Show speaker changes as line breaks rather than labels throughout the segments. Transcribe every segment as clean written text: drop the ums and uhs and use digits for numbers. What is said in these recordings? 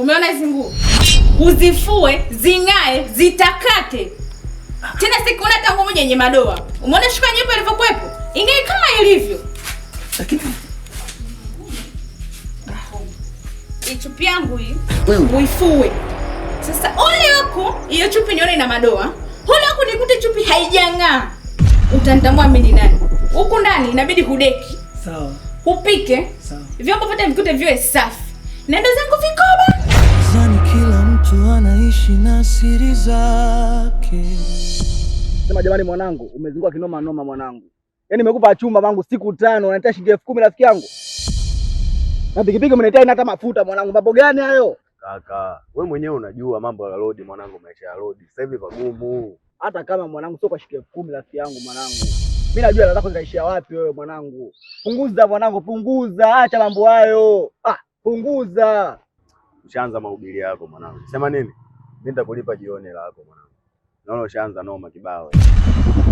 Umeona hizi nguo? Uzifue, zingae, zitakate. Tena sikuona tangu moja yenye madoa. Umeona shuka nyeupe ilivyokuepo? Ingae kama ilivyo.
Lakini
chupi yangu hii uifue. Sasa ole wako hiyo chupi nione ina madoa. Ole wako nikute chupi haijang'aa. Utanitambua mimi ni nani? Huku ndani inabidi kudeki.
Sawa.
Upike.
Sawa.
Vyombo vyote vikute viwe safi. Nenda zangu vikoba.
Zani kila mtu anaishi na siri zake.
Sema jamani mwanangu, umezungua kinoma noma mwanangu. Yaani nimekupa chumba wangu siku 5, unanitia shilingi 10,000 rafiki yangu. Na pikipiki umenitia hata mafuta mwanangu. Mambo gani hayo?
Kaka, wewe mwenyewe unajua mambo ya road mwanangu, maisha ya road. Sasa hivi pagumu.
Hata kama mwanangu sio kwa shilingi 10,000 rafiki yangu mwanangu. Mimi najua dada zako zitaishia wapi wewe mwanangu. Punguza mwanangu, punguza. Acha mambo hayo. Punguza.
Ushaanza mahubiri yako mwanangu. Sema nini? Mimi nitakulipa jioni lako mwanangu. Naona ushaanza noma kibao.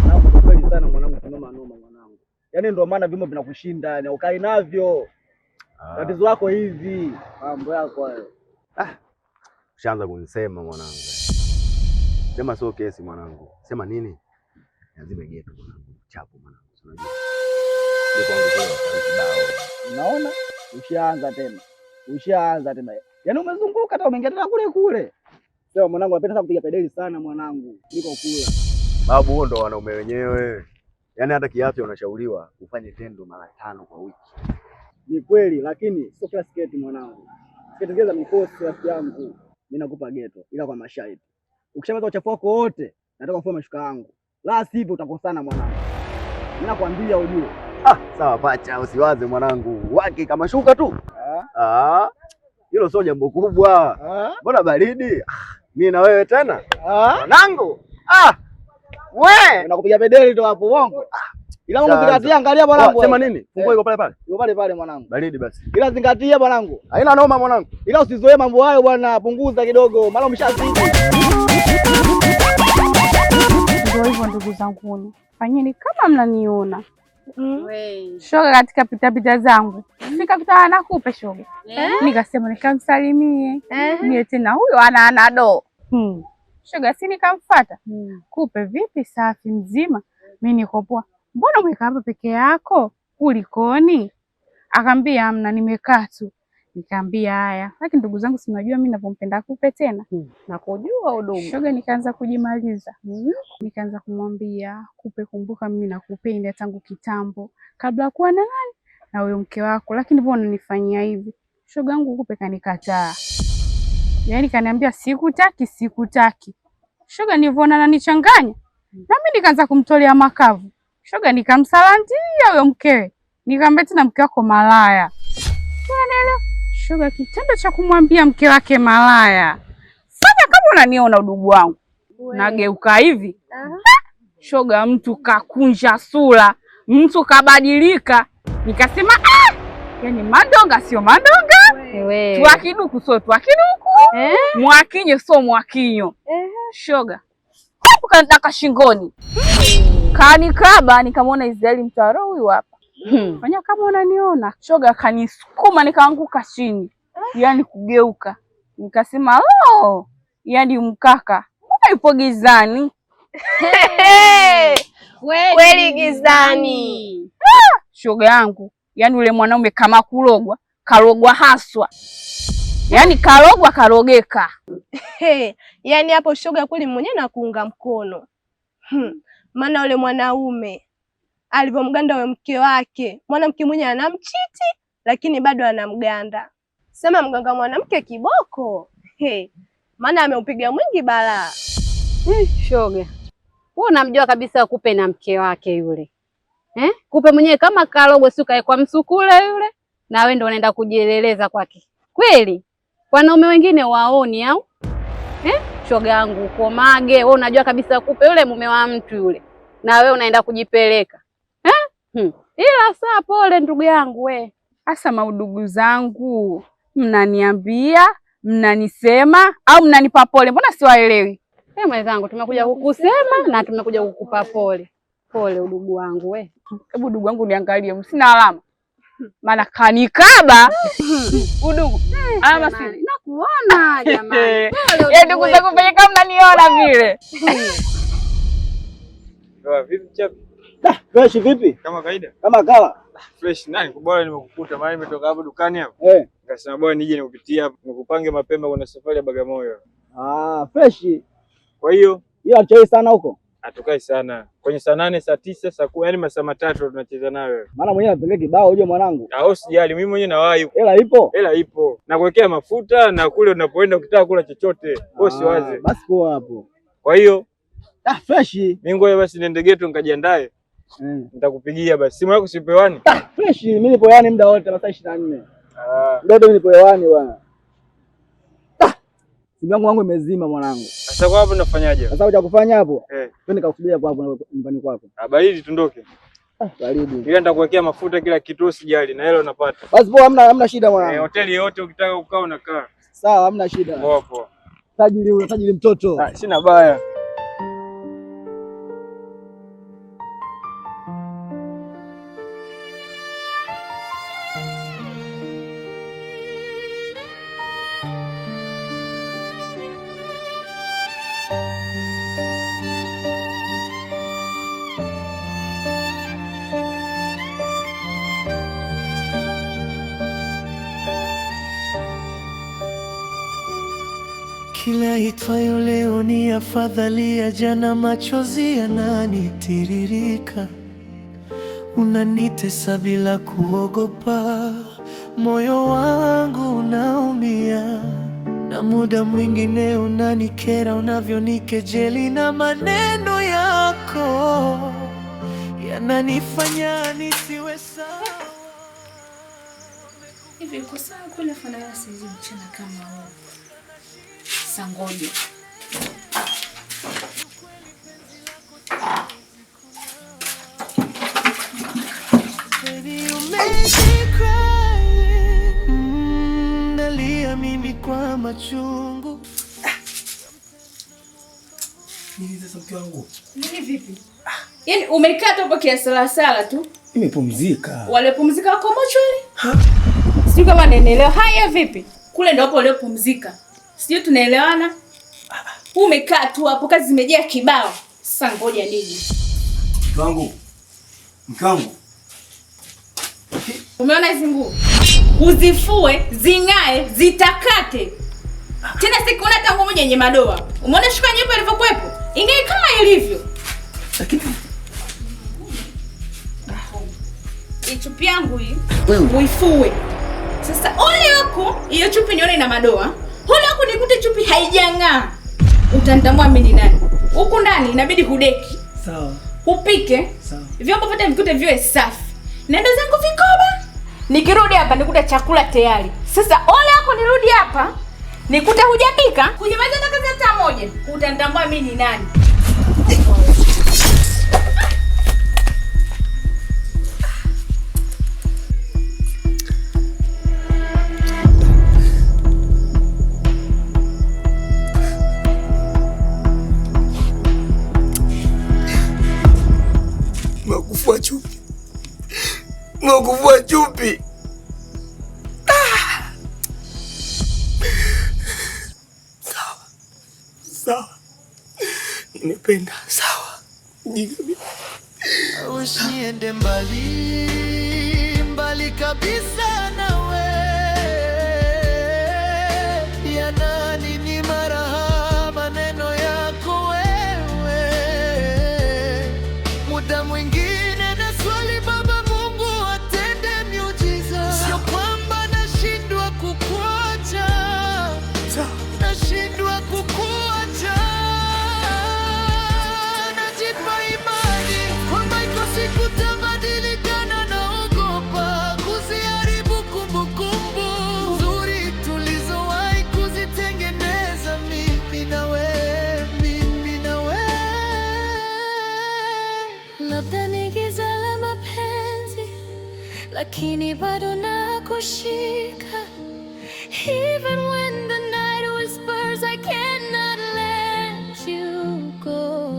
Naomba kwa kweli sana mwanangu, kinoma noma mwanangu. Yaani ndio maana vimo vinakushinda, yani ukai navyo. Tatizo lako hivi, mambo yako hayo.
Ushaanza kunisema mwanangu. Sema sio kesi mwanangu. Sema nini? Lazima geto mwanangu. Chapo mwanangu. Unajua. Ndio kwangu kwa kibao.
Unaona? Ushaanza tena. Yaani umezunguka hata umeingia tena kule. Sema mwanangu, napenda sana kupiga pedeli sana mwanangu. Niko kula.
Babu, huo ndo wanaume wenyewe. Yaani hata kiafya unashauriwa ufanye tendo mara 5 kwa wiki.
Ni kweli, lakini sio kila sketi mwanangu. Sketi zile za mikosi rafiki yangu. Mimi nakupa geto ila kwa masharti. Ukishamaliza uchafu wako wote, nataka ufue mashuka yangu. La sivyo utakosana mwanangu. Mimi nakwambia ujue.
Sawa pacha, usiwaze mwanangu. Wake kama shuka tu. Hilo sio jambo kubwa. Mbona baridi? Mimi na wewe tena? Mwanangu. We,
nakupiga pedeli tu hapo uongo. Ila ungezingatia, angalia mwanangu.
Sema nini? Funguo iko pale pale.
Iko pale mwanangu.
Baridi basi.
Ila zingatia mwanangu.
Haina noma mwanangu.
Ila usizoee mambo hayo bwana, punguza kidogo. Maana umeshazidi.
Ndio hivyo ndugu zangu. Fanyeni kama mnaniona. Shoga katika pitapita zangu. Nikakutana na Kupe shoga. Nikasema nikamsalimie. Mie tena huyo ana do. Shoga si nikamfuata. Kupe vipi, safi mzima? Mimi niko poa. Mbona umekaa hapa peke yako? Kulikoni? Akambia amna, nimekaa tu. Nikamwambia haya. Lakini ndugu zangu si mnajua mimi ninavyompenda Kupe tena.
Nakujua udugu.
Shoga nikaanza kujimaliza. Nikaanza kumwambia Kupe, kumbuka mimi nakupenda tangu kitambo. Kabla kuwa na nani? Na wewe mke wako. Lakini mbona unanifanyia hivi? Shoga yangu Kupe kanikataa. Yaani kaniambia sikutaki. Shoga nilivyoona ananichanganya. Na mimi nikaanza kumtolea makavu. Shoga nikamsalandia huyo mkewe. Nikamwambia tena mke wako malaya. Unaelewa? Shoga kitendo cha kumwambia mke wake malaya. Fanya kama unaniona udugu wangu. Nageuka hivi. Shoga mtu kakunja sura, mtu kabadilika. Nikasema yaani madonga sio madonga. Twakiduku sio twakiduku. Mwakinyo sio mwakinyo. Shoga kanitaka shingoni. Kanikaba, nikamwona Israeli mtaro huyu hapa. Fanya kama unaniona. Shoga kanisukuma nikaanguka chini. Yaani kugeuka. Nikasema yaani mkaka yupo gizani.
Kweli gizani.
Shoga yangu, yaani ule mwanaume kama karogwa haswa. Yaani karogeka.
Yaani hapo shoga kweli mwenyewe na kuunga mkono. Maana ule mwanaume alivyomganda wewe mke wake, mwanamke mwenyewe anamchiti lakini bado anamganda. Sema mganga mwanamke kiboko. Maana ameupiga mwingi balaa.
Shoga, wewe unamjua kabisa Kupe na mke wake yule. Kupe mwenyewe kama karogwe, si kaekwa msukule yule, na wewe ndio unaenda kujieleleza kwake. Kweli? Wanaume wengine waoni au? Shoga yangu uko mage, wewe unajua kabisa Kupe yule mume wa mtu yule. Na wewe unaenda kujipeleka. Ila saa pole ndugu yangu we.
Asa maudugu zangu, mnaniambia, mnanisema au mnanipa pole? Mbona siwaelewi?
Mwenzangu, tumekuja kukusema na tumekuja kukupa pole. Pole udugu wangu we.
Hebu udugu wangu niangalie, msina alama. Maana kanikaba. Udugu. Alama si. kuona jamani.
Ndugu zangu penye kama mnaniona vile.
Vipi chapi?
Fresh vipi?
Kama kawaida.
Kama kawa.
Fresh nani? Bora nimekukuta maana nimetoka hapo dukani hapo. Nikasema bora nije nikupitie hapo, nikupange mapema kuna safari ya Bagamoyo.
Fresh.
Kwa hiyo,
achai sana huko.
Hatukai sana. Kwenye saa 8, saa 9, saa 10, yani masaa 3 tunacheza nawe.
Maana mwenyewe napeleka kibao uje mwanangu.
Usijali, mimi mwenyewe nawahi.
Hela ipo?
Hela ipo. Na kuwekea mafuta na kule unapoenda ukitaka kula chochote, wewe usiwaze.
Basi poa hapo.
Kwa hiyo,
fresh.
Mimi ngoja basi niende geto nikajiandae. Nitakupigia basi. Simu yako sipo hewani?
Fresh, mimi nipo hewani muda wote masaa 24. Ndio mimi nipo hewani bwana. Simu yangu imezima mwanangu.
Sasa kwa hapo nafanyaje?
Sasa cha kufanya hapo? Twende kakusubiria hapo nyumbani kwako.
Baridi tundoke.
Baridi.
Ila nitakuwekea mafuta kila kitu usijali na hela unapata.
Basi poa, hamna shida mwanangu.
Hoteli yote ukitaka kukaa unakaa.
Sawa, hamna shida.
Poa poa.
Tajiri mtoto.
Sina baya.
Kila itwayo leo ni afadhali ya jana, machozi yananitiririka, unanitesa bila kuogopa, moyo wangu unaumia, na muda mwingine unanikera unavyonikejeli, na maneno yako yananifanya nisiwe sawa.
Hivi kwa sawa kule fanana sisi mchana kama huo. Sangoje.
Nalia mimi kwa machungu.
Nini sasa mke wangu?
Nini vipi? Yaani umekaa tu hapo kiasala tu?
Nimepumzika.
Waliopumzika wako mochwali? Sijui kama naelewa. Haya vipi? Kule ndio hapo waliopumzika. Sijui tunaelewana? Umekaa tu hapo, kazi zimejaa kibao. Sasa ngoja nini?
Mke wangu.
Umeona hizi nguo? Uzifue, zing'ae, zitakate. Tena sikuona tangu moja yenye madoa. Umeona shuka nyeupe ilivyokuepo? Ingae kama ilivyo.
Lakini
chupi yangu hii uifue. Sasa ole wako, hiyo chupi nione ina madoa. Ole wako nikute chupi haijang'aa. Utanitambua mimi ni nani? Huku ndani inabidi hudeki.
Sawa.
Upike.
Sawa.
Vyombo vyote vikute viwe safi. Nenda zangu vikoba. Nikirudi hapa nikute chakula tayari. Sasa ole wako nirudi hapa nikute hujapika, hujamaliza hata kazi hata moja. Utanitambua mimi ni nani?
Mwakufua chupi. Sawa. Nimependa. Sawa.
Usiende mbali kabisa nawe. Ya nani ni maraha maneno yako wewe. Muda mwingine na swali Baba Mungu atende miujiza. Sio kwamba nashindwa kukuacha. Nashindwa kukuacha. Najipa imani kwamba iko siku tabadilika, na naogopa kuziharibu kumbukumbu nzuri tulizowahi kuzitengeneza mimi na wewe, mimi na wewe.
Labda ni giza la mapenzi, lakini bado nakushika. Even when the night whispers, I cannot let you go.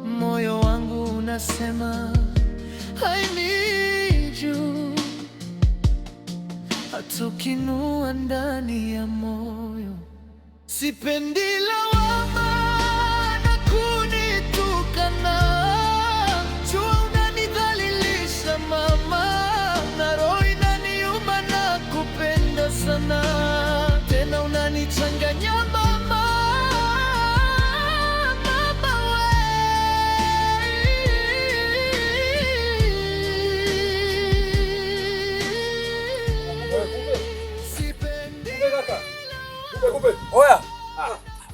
Moyo wangu unasema I need you, hatukinua ndani ya moyo. Sipendi lawama na kunitukana, jua unanidhalilisha mama, na roho inaniuma na kupenda sana, tena unanichanganya mama.
Oya.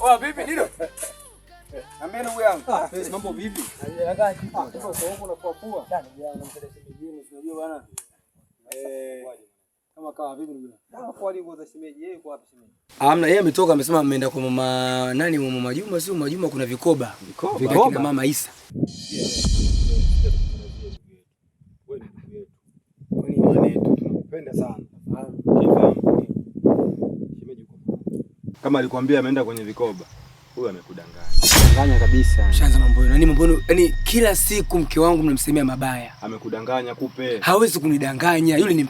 Oya vipi ndio? Ambia ndugu yangu. Mambo vipi? Anakaa kitu. Sasa soko na kuapua. Unamteleza mjini, unajua bwana. Kama kawa vipi ndugu yangu? Hapo alipoza shemeji yeye yuko wapi shemeji? Hamna, yeye ametoka amesema ameenda kwa mama nani, mama Juma, sio mama Juma, kuna vikoba. Vikoba na mama Isa. Wewe ndugu yetu. Kwani mwanetu tunakupenda sana. Kama alikwambia ameenda kwenye vikoba, huyu amekudanganya. Danganya kabisa. Shanza mambo yenu. Yaani kila siku mke wangu mnamsemea mabaya. Amekudanganya kupe. Hawezi kunidanganya. Yule ni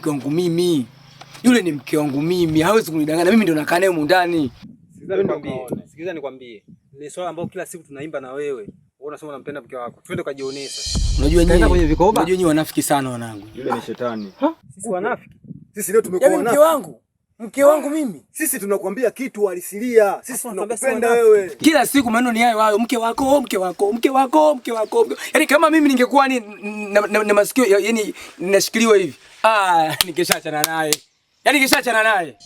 mke wangu mimi. Hawezi kunidanganya. Mimi ndio nakaa naye huko ndani. Sikiliza nikwambie. Ni swala ambalo kila siku tunaimba na wewe. Wewe unasema unampenda mke wako. Twende kujionesha. Unajua nyinyi kwenye vikoba? Unajua nyinyi wanafiki sana wanangu. Yule ni shetani. Sisi wanafiki. Sisi leo tumekuwa wanafiki. Mke wangu mimi. Sisi tunakwambia kitu halisia. Sisi tunakupenda wewe. Kila siku maneno ni hayo mke wako. Yaani kama mimi ningekuwa ni na masikio yaani ninashikiliwa hivi. Ningeshachana naye.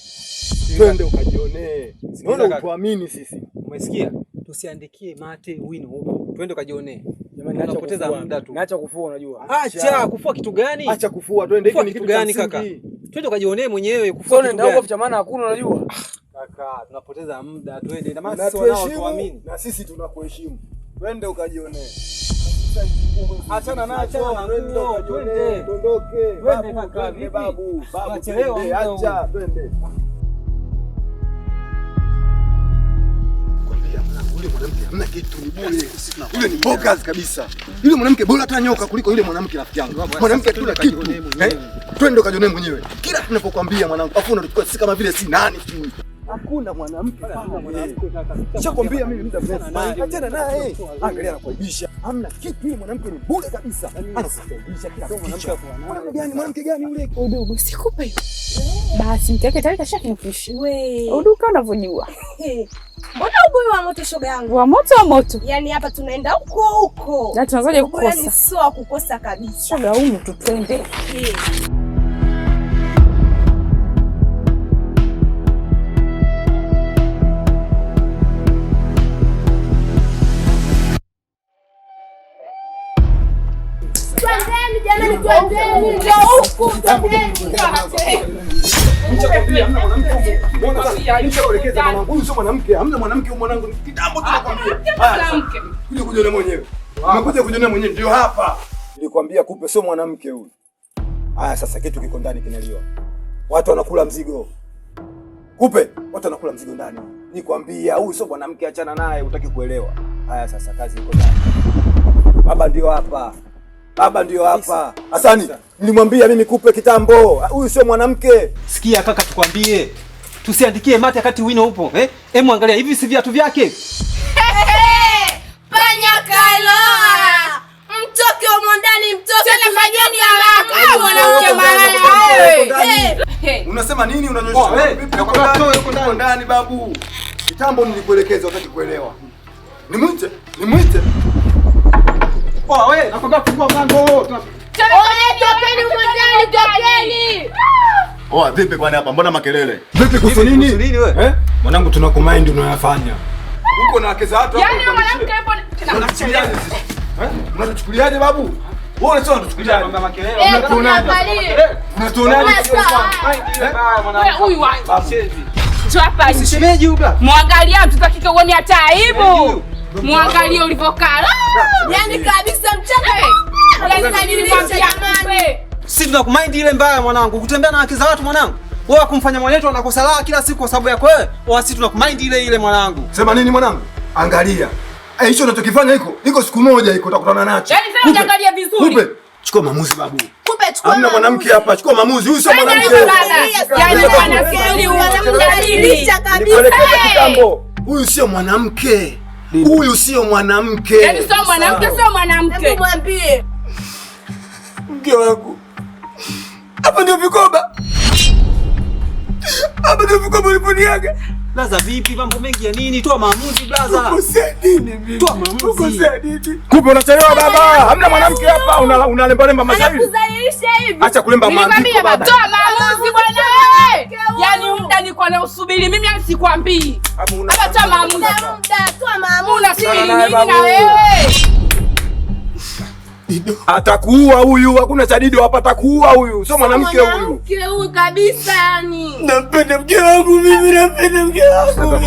Twende ukajionee. Unaona utuamini sisi. Umesikia? Tusiandikie mate wino huko. Twende ukajionee. Jamani acha kupoteza muda tu. Acha kufua unajua. Acha kufua kitu gani? Acha kufua. Twende hiki ni kitu gani kaka? Twende ukajionee mwenyewe kufua kitu gani? Ndio maana hakuna unajua. Kaka, tunapoteza muda twende. Na maana sio nao tuamini. Na sisi tunakuheshimu. Twende ukajionee. Achana nacho. Twende ukajionee. Dondoke. Twende kaka, vipi? Babu, chelewa. Acha twende. Yule mwanamke hamna kitu, ni bure. Yule ni bogas kabisa. Yule mwanamke bora hata nyoka kuliko yule mwanamke rafiki yangu. Mwanamke tuna kitu. Twende ukajionee mwenyewe. Kila tunapokuambia mwanangu, afu unachukua sisi kama vile si nani tu. Hakuna mwanamke kama mwanamke kaka. Nishakwambia mimi muda mrefu. Achana naye. Angalia anakuibisha. Hamna kitu, yule mwanamke ni bure kabisa. Anakuibisha kila mwanamke. Mwanamke gani yule? Udogo sikupa hiyo. Basi mteke tayari kashakinifishi. Wewe. Uduka unavyojua.
Mbona ubuyu wa moto shoga yangu?
Wa moto.
Yaani hapa tunaenda huko.
Na tunangoja kukosa.
Ni sio kukosa kabisa.
Shoga humu tutwende.
Twendeni jamani, twendeni. Ndio huko, twendeni.
Huyu sio mwanamke, hamna mwanamke huyu mwanangu. Kitambo tunakwambia. Mwanamke. Kuja kujionea mwenyewe. Umekuja kujionea mwenyewe ndio hapa. Nilikwambia kupe sio mwanamke huyu. Haya sasa kitu kiko ndani kinaliwa. Watu wanakula mzigo. Kupe, watu wanakula mzigo ndani. Nikwambia huyu sio mwanamke, achana naye, hutaki kuelewa. Haya sasa kazi iko ndani. Baba ndio hapa. Hasani, nilimwambia mimi kupe kitambo. Huyu sio mwanamke.
Sikia kaka, tukwambie. Tusiandikie mate wakati wino upo. Hemu angalia hivi si viatu vyake.
Panya kaloa. Mtoke humo ndani, mtoke. Tunafanyeni haraka. Mwanamke malaya.
Unasema nini unanyosha? Uko ndani babu. Kitambo nilikuelekeza wakati kuelewa. Nimwite. Wewe, nakwambia fungua mlango.
Tokeni humo ndani, tokeni.
Vipi kwani hapa? Mbona makelele? Vipi kuhusu nini wewe? Mwanangu tunakumind unayofanya. Uko na wake za watu hapo.
Yaani mwanamke hapo
tunachukuliaje sisi? Unatuchukuliaje babu? Wewe unasema unatuchukuliaje?
Mambo makelele.
Unatuonaje?
huyu wapi? Tu hapa nje.
Shemeji huko.
Mwangalia tutakika uone hata aibu. Mwangalia ulivyokaa.
Yaani kabisa mchana. Lazima nilisha jamani.
Sisi tunakumind ile mbaya mwanangu. Kutembea na wake za watu mwanangu. Wewe kumfanya mwanetu anakosa raha kila siku kwa sababu yako wewe. Wewe sisi tunakumind ile mwanangu.
Sema nini mwanangu? Angalia. Hicho unachokifanya iko siku moja utakutana nacho.
Yaani sasa unaangalia vizuri.
Kupe. Chukua maamuzi babu.
Kupe chukua.
Hamna mwanamke hapa, chukua maamuzi. Huyu sio mwanamke.
Yaani mwanamke wanamdhalilisha kabisa.
Nipeleke kitambo.
Huyu sio mwanamke. Huyu sio mwanamke.
Yaani sio mwanamke, sio mwanamke.
Hebu mwambie.
Mke wangu. Hapa ndio vikoba. Hapa ndio vikoba uliponiaga.
Blaza vipi? Mambo mengi ya nini? Toa maamuzi blaza.
Ukosea nini bibi?
Toa maamuzi.
Ukosea nini?
Kupe unachelewa baba. Hamna mwanamke hapa, unalemba lemba mashairi.
Anakuzalisha hivi.
Acha kulemba maandiko baba.
Toa maamuzi bwana wewe. Yaani muda niko na usubiri mimi sikwambii. Hapa toa maamuzi.
Toa maamuzi.
Unasubiri nini na wewe?
Atakuua huyu, hakuna cha Dido hapa, atakuua huyu. Sio mwanamke huyu.
Mwanamke huyu kabisa yani.
Nampenda mke wangu mimi, nampenda mke wangu.